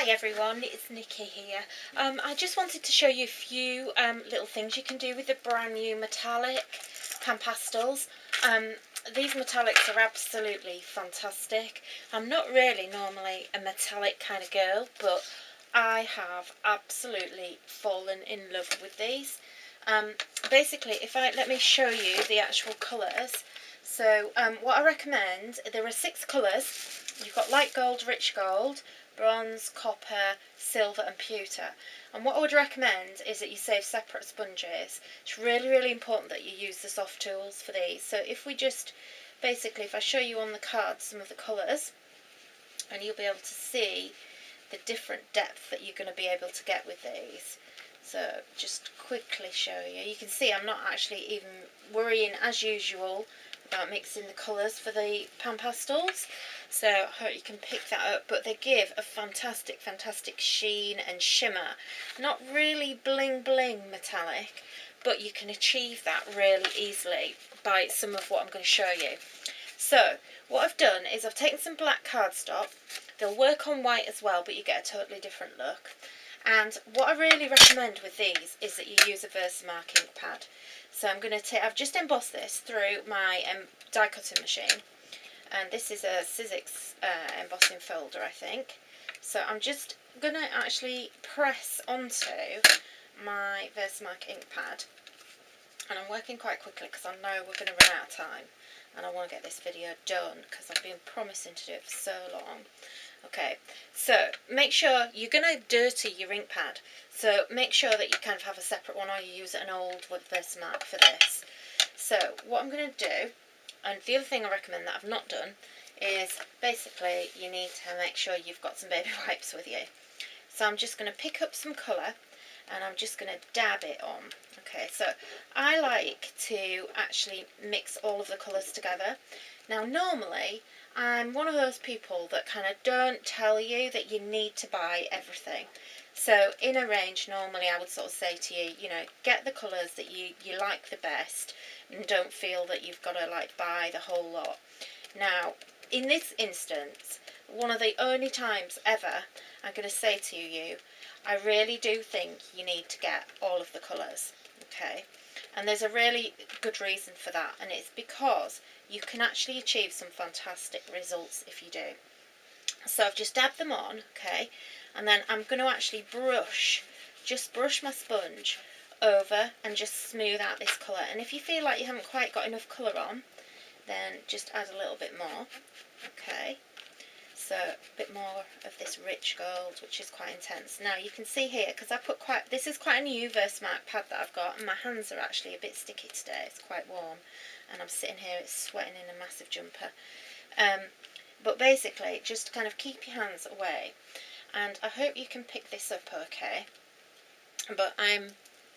Hi everyone, it's Nikki here. I just wanted to show you a few little things you can do with the brand new Metallic Pan Pastels. These metallics are absolutely fantastic. I'm not really normally a metallic kind of girl, but I have absolutely fallen in love with these. Basically, let me show you the actual colours. So what I recommend, there are 6 colours. You've got light gold, rich gold, bronze, copper, silver and pewter. And what I would recommend is that you save separate sponges. It's really important that you use the soft tools for these. So if we just, basically, if I show you on the card some of the colours, and you'll be able to see the different depth that you're going to be able to get with these. So just quickly show you. You can see I'm not actually even worrying as usual about mixing the colours for the Pan Pastels. So I hope you can pick that up, but they give a fantastic sheen and shimmer. Not really bling metallic, but you can achieve that really easily by some of what I'm going to show you. So what I've done is I've taken some black cardstock. They'll work on white as well, but you get a totally different look. And what I really recommend with these is that you use a Versamark ink pad. So I've just embossed this through my die cutting machine. And this is a Sizzix embossing folder, I think. So I'm just going to actually press onto my Versamark ink pad. And I'm working quite quickly because I know we're going to run out of time. And I want to get this video done because I've been promising to do it for so long. Okay, so make sure you're going to dirty your ink pad. So make sure that you kind of have a separate one, or you use an old Versamark for this. So what I'm going to do, and the other thing I recommend that I've not done, is basically you need to make sure you've got some baby wipes with you. So I'm just going to pick up some colour and I'm just going to dab it on. Okay, so I like to actually mix all of the colours together. Now normally I'm one of those people that kind of don't tell you that you need to buy everything. So in a range, normally I would sort of say to you, get the colours that you like the best and don't feel that you've got to like buy the whole lot. Now, in this instance, one of the only times ever I'm going to say to you, I really do think you need to get all of the colours, okay? And there's a really good reason for that, and it's because you can actually achieve some fantastic results if you do. So I've just dabbed them on, okay, and then I'm going to actually brush my sponge over and just smooth out this colour. And if you feel like you haven't quite got enough colour on, then just add a little bit more, okay. So a bit more of this rich gold, which is quite intense. Now you can see here, because this is quite a new Versamark pad that I've got, and my hands are actually a bit sticky today. It's quite warm, and I'm sitting here, it's sweating in a massive jumper. But basically, just kind of keep your hands away, and I hope you can pick this up okay. But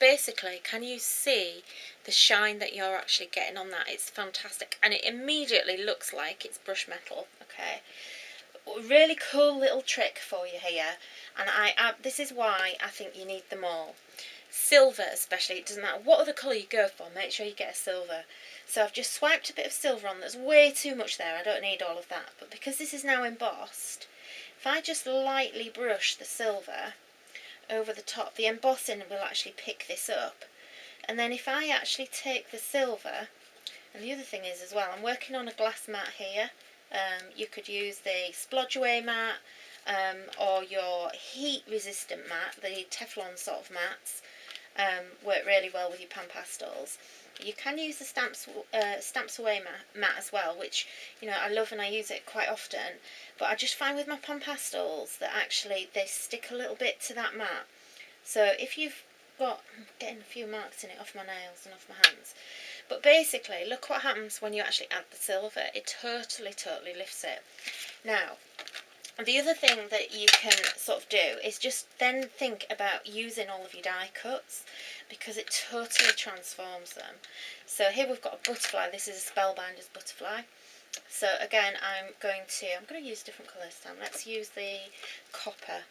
basically, can you see the shine that you're actually getting on that? It's fantastic, and it immediately looks like it's brush metal, okay. Really cool little trick for you here, and this is why I think you need them all. Silver especially, it doesn't matter what other colour you go for, make sure you get a silver. So I've just swiped a bit of silver on. There's way too much there, I don't need all of that, but because this is now embossed, if I just lightly brush the silver over the top, the embossing will actually pick this up. And then if I actually take the silver, and the other thing is as well, I'm working on a glass mat here. You could use the splodge away mat, or your heat resistant mat, the Teflon sort of mats, work really well with your Pan Pastels. You can use the stamps away mat as well, which I love and I use it quite often, but I just find with my Pan Pastels that actually they stick a little bit to that mat. So if you've got, I'm getting a few marks in it off my nails and off my hands, but basically look what happens when you actually add the silver. It totally lifts it. Now the other thing that you can sort of do is just then think about using all of your die cuts, because it totally transforms them. So here we've got a butterfly. This is a Spellbinder's butterfly. So again, I'm going to use different colours this time. Let's use the copper.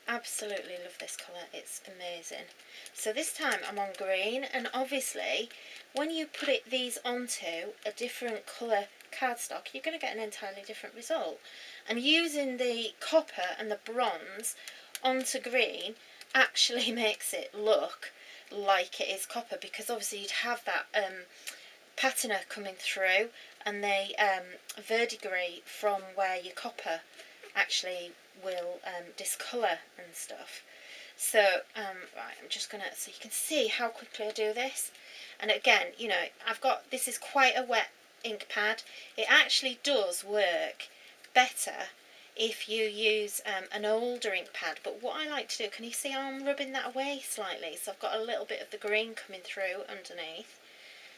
Absolutely love this colour, it's amazing. So this time I'm on green, and obviously when you put these onto a different colour cardstock, you're going to get an entirely different result. And using the copper and the bronze onto green actually makes it look like it is copper, because obviously you'd have that patina coming through and the verdigris from where your copper actually will discolour and stuff. So right, I'm just gonna, so you can see how quickly I do this. And again, you know, this is quite a wet ink pad. It actually does work better if you use an older ink pad, but what I like to do, can you see how I'm rubbing that away slightly, so I've got a little bit of the green coming through underneath.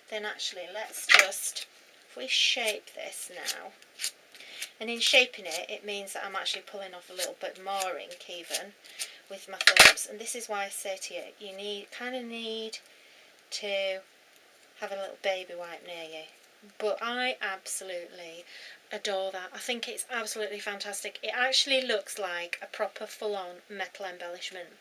Then actually let's just, if we shape this now, and in shaping it, it means that I'm actually pulling off a little bit more ink even with my thumbs. And this is why I say to you, you kind of need to have a little baby wipe near you. But I absolutely adore that. I think it's absolutely fantastic. It actually looks like a proper full-on metal embellishment.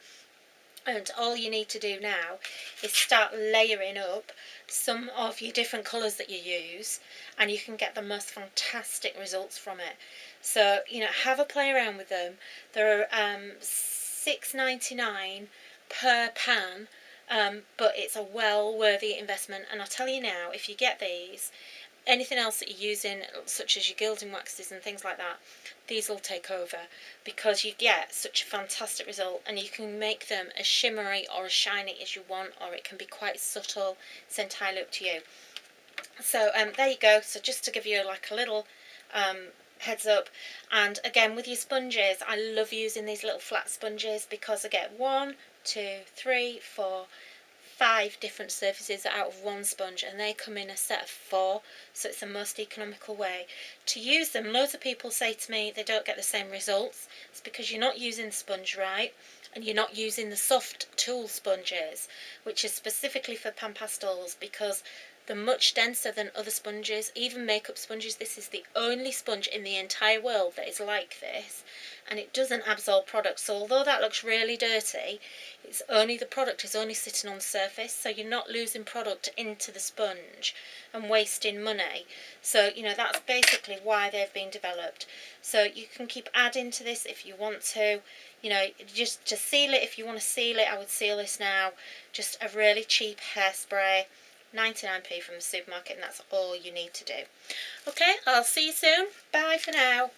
And all you need to do now is start layering up some of your different colours that you use, and you can get the most fantastic results from it. So, you know, have a play around with them. They're $6.99 per pan, but it's a well worthy investment. And I'll tell you now, if you get these, anything else that you're using, such as your gilding waxes and things like that, these will take over, because you get such a fantastic result, and you can make them as shimmery or as shiny as you want, or it can be quite subtle. It's entirely up to you. So there you go. So just to give you like a little heads up. And again, with your sponges, I love using these little flat sponges, because I get 1, 2, 3, 4, 5 different surfaces out of one sponge, and they come in a set of 4, so it's the most economical way to use them. Loads of people say to me they don't get the same results. It's because you're not using the sponge right, and you're not using the soft tool sponges, which is specifically for pan pastels, because they're much denser than other sponges, even makeup sponges. This is the only sponge in the entire world that is like this, and it doesn't absorb product. So although that looks really dirty, the product is only sitting on the surface, so you're not losing product into the sponge and wasting money. So, you know, that's basically why they've been developed. So you can keep adding to this if you want to. You know, just to seal it, if you want to seal it, I would seal this now. Just a really cheap hairspray, 99p from the supermarket, and that's all you need to do. Okay, I'll see you soon. Bye for now.